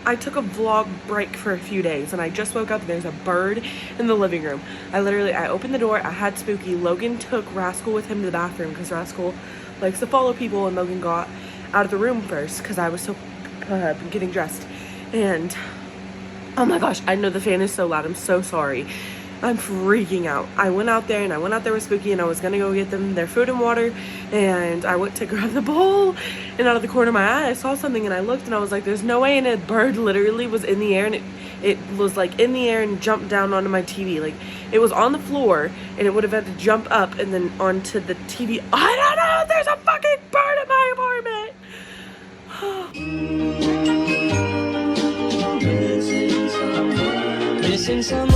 I took a vlog break for a few days and I just woke up and there's a bird in the living room. I opened the door, I had Spooky. Logan took Rascal with him to the bathroom because Rascal likes to follow people, and Logan got out of the room first because I was still getting dressed. And oh my gosh, I know the fan is so loud. I'm so sorry. I'm freaking out. I went out there with Spooky and I was gonna go get them their food and water, and I went to grab the bowl, and out of the corner of my eye I saw something and I looked and I was like, there's no way, and a bird literally was in the air, and it was like in the air and jumped down onto my TV. Like, it was on the floor and it would have had to jump up and then onto the TV. I don't know, there's a fucking bird in my apartment. Missing someone.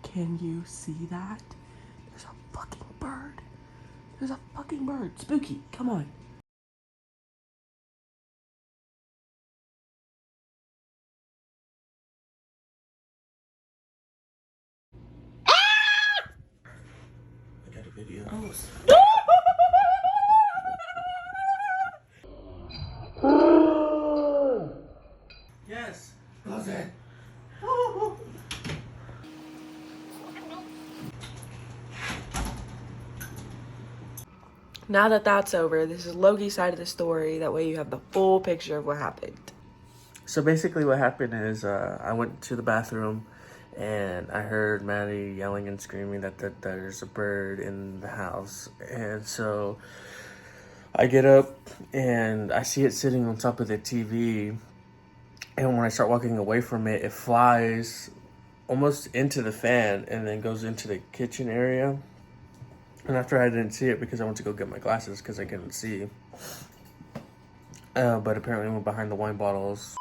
Can you see that? There's a fucking bird. There's a fucking bird. Spooky, come on. Ah! I got a video. Oh. Yes. Close it. Now that that's over, this is Logi's side of the story. That way you have the full picture of what happened. So basically what happened is I went to the bathroom and I heard Maddie yelling and screaming that there's a bird in the house. And so I get up and I see it sitting on top of the TV. And when I start walking away from it, it flies almost into the fan and then goes into the kitchen area. And after I didn't see it because I went to go get my glasses because I couldn't see. But apparently went behind the wine bottles.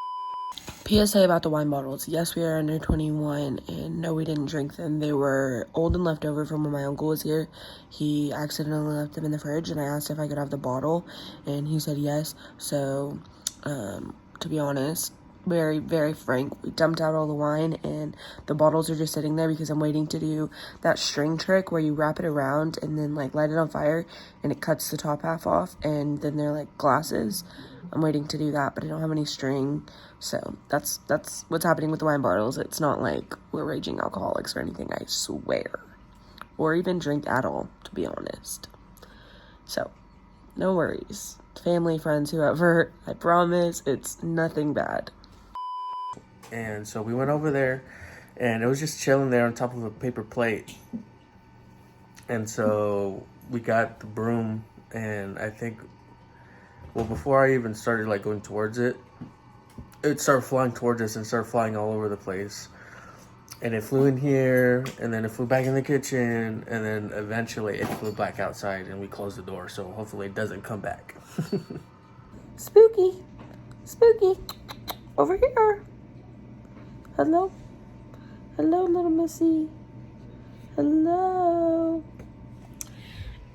PSA about the wine bottles. Yes, we are under 21, and no, we didn't drink them. They were old and left over from when my uncle was here. He accidentally left them in the fridge, and I asked if I could have the bottle, and he said yes. So, to be honest, very, very frank, we dumped out all the wine, and the bottles are just sitting there because I'm waiting to do that string trick where you wrap it around and then like light it on fire and it cuts the top half off, and then they're like glasses. I'm waiting to do that, but I don't have any string, so that's what's happening with the wine bottles. It's not like we're raging alcoholics or anything, I swear, or even drink at all, to be honest. So no worries, family, friends, whoever, I promise it's nothing bad. And so we went over there, and it was just chilling there on top of a paper plate. And so we got the broom, and I think, well, before I even started like going towards it, it started flying towards us and started flying all over the place. And it flew in here, and then it flew back in the kitchen, and then eventually it flew back outside, and we closed the door, so hopefully it doesn't come back. Spooky, Spooky, over here. Hello? Hello, little missy. Hello.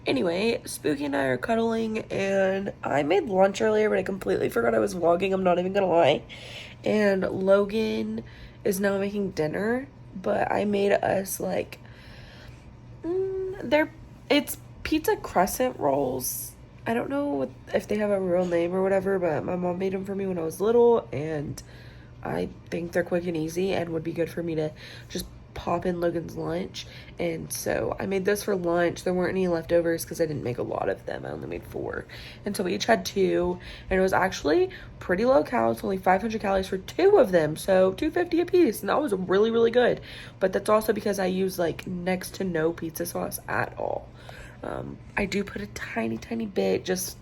Anyway, Spooky and I are cuddling, and I made lunch earlier, but I completely forgot I was vlogging. I'm not even gonna lie. And Logan is now making dinner, but I made us like, it's pizza crescent rolls. I don't know if they have a real name or whatever, but my mom made them for me when I was little, and I think they're quick and easy and would be good for me to just pop in Logan's lunch. And so I made those for lunch. There weren't any leftovers because I didn't make a lot of them. I only made 4. And so we each had 2, and it was actually pretty low calories, only 500 calories for 2 of them. So 250 a piece, and that was really, really good. But that's also because I use like next to no pizza sauce at all. I do put a tiny, tiny bit just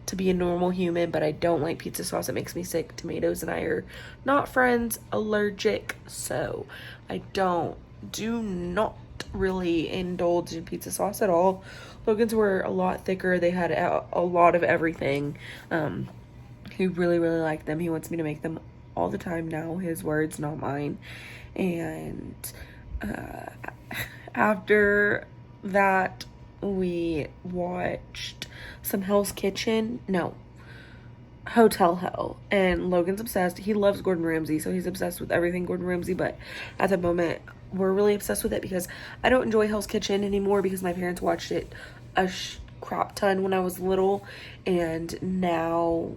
to be a normal human, but I don't like pizza sauce. It makes me sick. Tomatoes and I are not friends, allergic, so I do not really indulge in pizza sauce at all. Logan's were a lot thicker. They had a lot of everything. He really, really liked them. He wants me to make them all the time now. His words, not mine. And after that, we watched some Hell's Kitchen. No, Hotel Hell. And Logan's obsessed. He loves Gordon Ramsay, so he's obsessed with everything Gordon Ramsay. But at the moment, we're really obsessed with it because I don't enjoy Hell's Kitchen anymore because my parents watched it crap ton when I was little, and now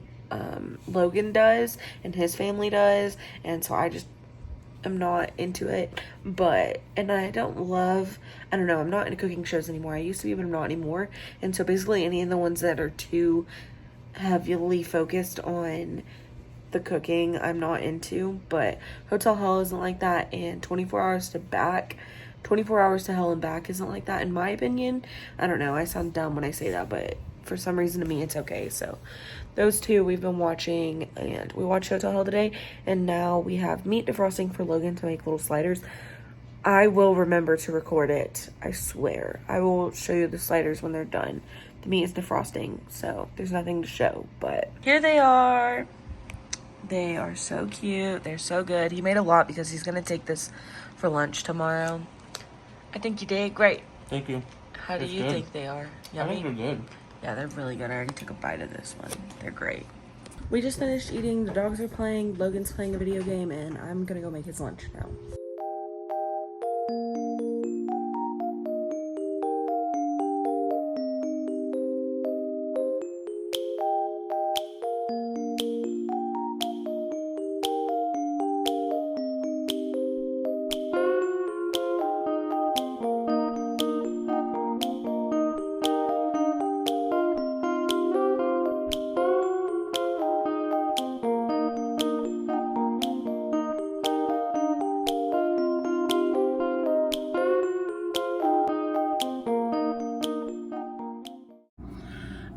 Logan does, and his family does, and so I just am not into it. But, and I don't know, I'm not into cooking shows anymore. I used to be, but I'm not anymore. And so basically any of the ones that are too heavily focused on the cooking, I'm not into. But Hotel Hell isn't like that, and 24 Hours to Hell and Back isn't like that, in my opinion. I don't know, I sound dumb when I say that, but for some reason to me it's okay. So those two we've been watching, and we watched Hotel Hell today, and now we have meat defrosting for Logan to make little sliders. I will remember to record it, I swear. I will show you the sliders when they're done. The meat is defrosting, so there's nothing to show, but here they are. They are so cute. They're so good. He made a lot because he's gonna take this for lunch tomorrow. I think you did great. Thank you. How do you think they are? Yummy? I think they're good. Yeah, they're really good. I already took a bite of this one. They're great. We just finished eating. The dogs are playing. Logan's playing a video game, and I'm gonna go make his lunch now.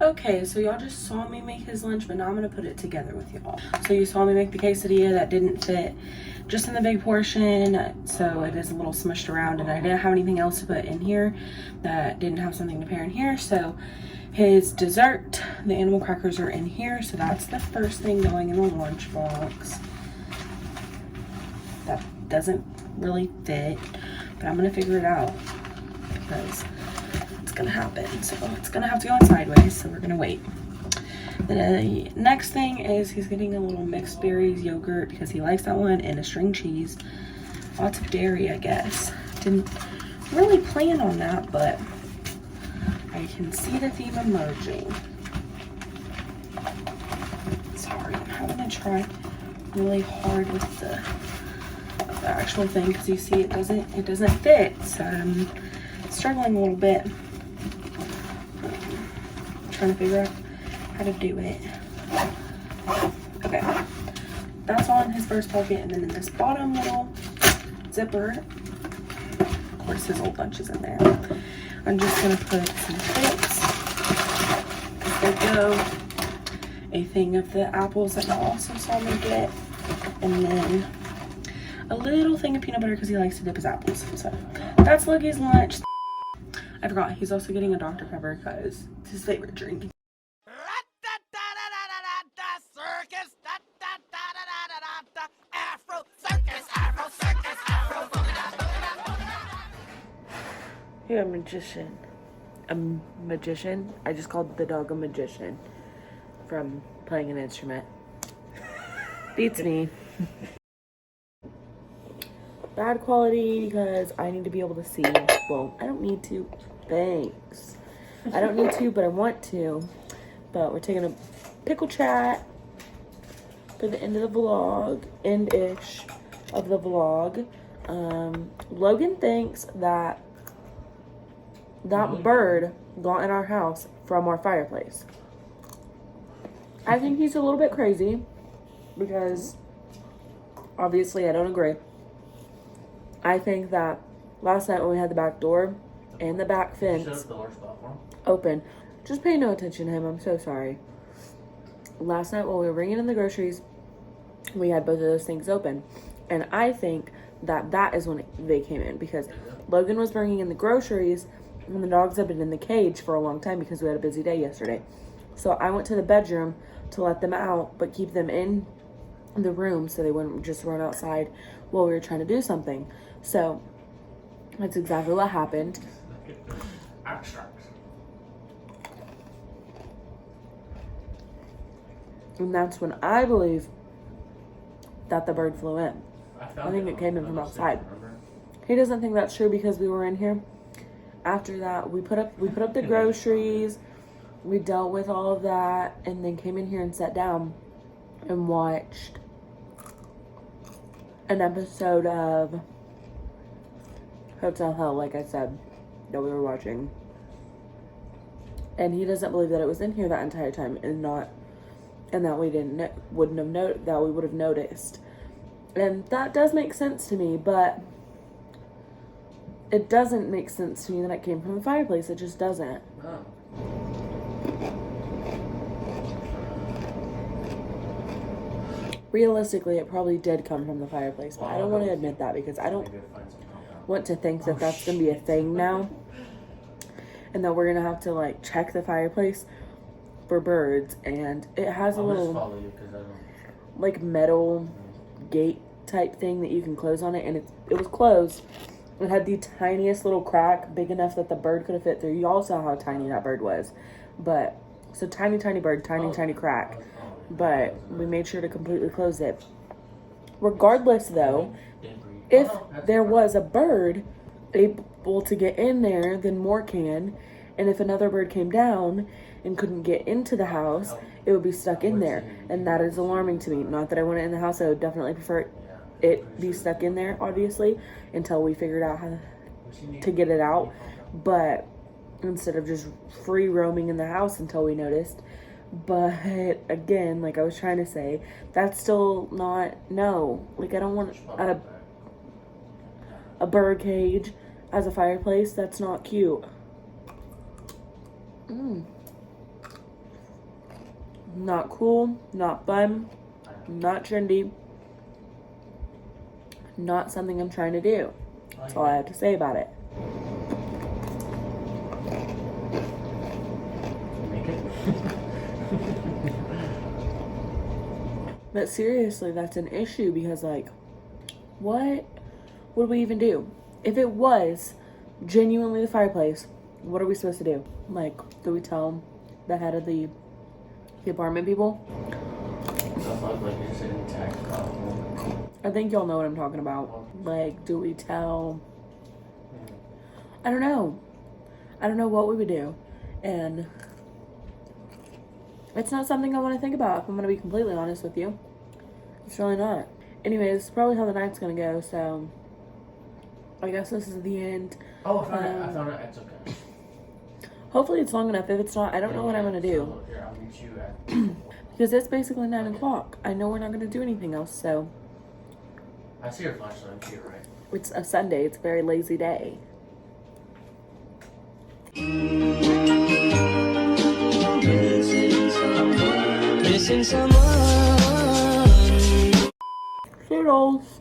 Okay, so y'all just saw me make his lunch, but now I'm gonna put it together with y'all. So you saw me make the quesadilla that didn't fit just in the big portion, so it is a little smushed around, and I didn't have anything else to put in here that didn't have something to pair in here. So his dessert, the animal crackers, are in here, so that's the first thing going in the lunchbox. That doesn't really fit, but I'm gonna figure it out because gonna happen. So it's gonna have to go in sideways, so we're gonna wait. The next thing is he's getting a little mixed berries yogurt because he likes that one, and a string cheese. Lots of dairy, I guess. Didn't really plan on that, but I can see the theme emerging. Sorry, I'm having to try really hard with the actual thing because you see it doesn't fit, so I'm struggling a little bit. Trying to figure out how to do it. Okay, that's on his first pocket, and then in this bottom little zipper, of course his old lunch is in there. I'm just gonna put some chips. There we go. A thing of the apples that you also saw me get, and then a little thing of peanut butter because he likes to dip his apples. So that's Logan's lunch. I forgot, he's also getting a Dr. Pepper because it's his favorite drink. You're a magician. A magician? I just called the dog a magician from playing an instrument. Beats me. Bad quality because I need to be able to see. Well, I don't need to. Thanks. I don't need to, but I want to. But we're taking a pickle chat for the end of the vlog, end-ish of the vlog. Logan thinks that bird got in our house from our fireplace. I think he's a little bit crazy because obviously I don't agree. I think that last night when we had the back door and the back fence open, just pay no attention to him, I'm so sorry. Last night when we were bringing in the groceries, we had both of those things open. And I think that is when they came in because Logan was bringing in the groceries and the dogs had been in the cage for a long time because we had a busy day yesterday. So I went to the bedroom to let them out, but keep them in the room so they wouldn't just run outside while we were trying to do something. So that's exactly what happened. And that's when I believe that the bird flew in. I think it came in from outside. He doesn't think that's true because we were in here. After that, we put up the groceries. we dealt with all of that and then came in here and sat down and watched an episode of Hotel Hell, like I said, that we were watching. And he doesn't believe that it was in here that entire time and that we would have noticed. And that does make sense to me, but it doesn't make sense to me that it came from the fireplace. It just doesn't. Oh. Realistically, it probably did come from the fireplace, but I don't want to admit that because I don't want to think that that's going to be a thing now. And that we're going to have to, like, check the fireplace for birds. And it has a little, like, metal gate type thing that you can close on it. And it was closed. It had the tiniest little crack, big enough that the bird could have fit through. You all saw how tiny that bird was. But, so tiny, tiny bird, tiny, tiny crack. But we made sure to completely close it. Regardless, though, if there was a bird able to get in there, then more can. And if another bird came down and couldn't get into the house, it would be stuck in there. And that is alarming to me. Not that I want it in the house. I would definitely prefer it be stuck in there, obviously, until we figured out how to get it out. But instead of just free roaming in the house until we noticed. But again, like I was trying to say, that's still not, no. Like, I don't want a bird cage as a fireplace. That's not cute. Not cool, not fun, not trendy, not something I'm trying to do. That's all I have to say about it. But seriously, that's an issue because, like, what would we even do? If it was genuinely the fireplace, what are we supposed to do? Like, do we tell the head of the apartment people? I think y'all know what I'm talking about. Like, do we tell? I don't know. I don't know what we would do. And it's not something I want to think about, if I'm going to be completely honest with you. It's really not. Anyways, this is probably how the night's going to go, so I guess this is the end. Oh, I found it. It's okay. Hopefully it's long enough. If it's not, I don't know what I'm going to do. So, here, I'll meet you at... Because it's basically 9 o'clock. I know we're not going to do anything else, so. I see your flashlight here, right? It's a Sunday. It's a very lazy day. Missing someone. Toodles.